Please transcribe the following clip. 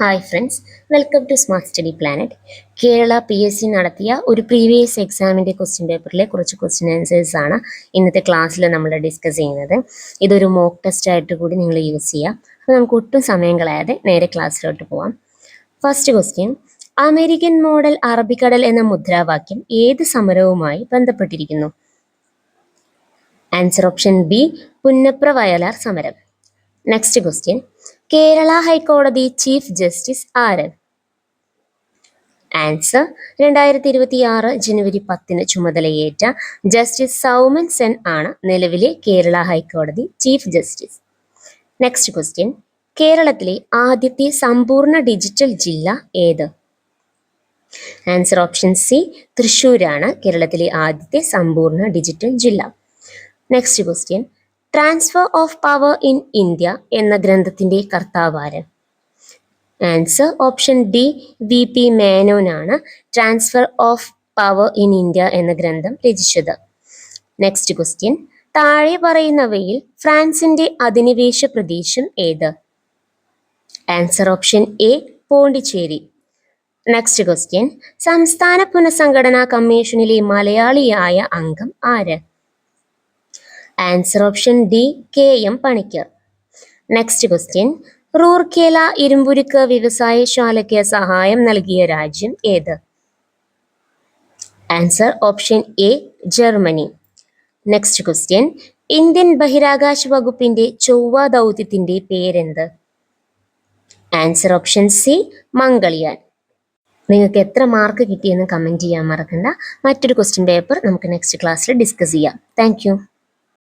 Hi friends, welcome to smart study planet. Kerala PSC നടത്തിയ ഒരു previous എക്സാമിൻ്റെ ക്വസ്റ്റ്യൻ പേപ്പറിലെ കുറച്ച് ക്വസ്റ്റ്യൻ ആൻസേഴ്സ് ആണ് ഇന്നത്തെ ക്ലാസ്സിൽ നമ്മൾ ഡിസ്കസ് ചെയ്യുന്നത്. ഇതൊരു മോക്ക് ടെസ്റ്റ് ആയിട്ട് കൂടി നിങ്ങൾ യൂസ് ചെയ്യാം. അപ്പോൾ നമുക്ക് ഒട്ടും സമയം കളയാതെ നേരെ ക്ലാസ്സിലോട്ട് പോവാം. ഫസ്റ്റ് ക്വസ്റ്റ്യൻ, അമേരിക്കൻ മോഡൽ അറബിക്കടൽ എന്ന മുദ്രാവാക്യം ഏത് സമരവുമായി ബന്ധപ്പെട്ടിരിക്കുന്നു? Answer option B, Punnapra Vayalar സമരം. നെക്സ്റ്റ് ക്വസ്റ്റ്യൻ, കേരള ഹൈക്കോടതി ചീഫ് ജസ്റ്റിസ് ആര്? ആൻസർ 2026 ജനുവരി 10 ചുമതലയേറ്റ ജസ്റ്റിസ് സൗമൻ സെൻ ആണ് നിലവിലെ കേരള ഹൈക്കോടതി ചീഫ് ജസ്റ്റിസ്. നെക്സ്റ്റ് ക്വസ്റ്റ്യൻ, കേരളത്തിലെ ആദ്യത്തെ സമ്പൂർണ്ണ ഡിജിറ്റൽ ജില്ല ഏത്? ആൻസർ ഓപ്ഷൻ സി, തൃശ്ശൂരാണ് കേരളത്തിലെ ആദ്യത്തെ സമ്പൂർണ്ണ ഡിജിറ്റൽ ജില്ല. Next question, transfer of power in India എന്ന ഗ്രന്ഥത്തിന്റെ കർത്താവാര്? ആൻസർ ഓപ്ഷൻ ഡി, VP മേനോനാണ് transfer of power in India എന്ന ഗ്രന്ഥം രചിച്ചത്. നെക്സ്റ്റ് ക്വസ്റ്റ്യൻ, താഴെ പറയുന്നവയിൽ ഫ്രാൻസിന്റെ അധിനിവേശ പ്രദേശം ഏത്? Answer option A, Pondicherry. Next question, സംസ്ഥാന പുനഃസംഘടനാ കമ്മീഷനിലെ മലയാളിയായ അംഗം ആര്? Answer option D, KM Panikkar. Next question, Rourkela ഇരുമ്പുരുക്ക് വ്യവസായശാലയ്ക്ക് സഹായം നൽകിയ രാജ്യം ഏത്? Answer option A, Germany. Next question, Indian ബഹിരാകാശ വകുപ്പിന്റെ ചൊവ്വ ദൗത്യത്തിന്റെ പേരെന്ത്? Answer option C, Mangalyaan. നിങ്ങൾക്ക് എത്ര മാർക്ക് കിട്ടിയെന്ന് കമൻറ്റ് ചെയ്യാൻ മറക്കണ്ട. മറ്റൊരു ക്വസ്റ്റ്യൻ പേപ്പർ നമുക്ക് നെക്സ്റ്റ് ക്ലാസ്സിൽ ഡിസ്കസ് ചെയ്യാം. താങ്ക്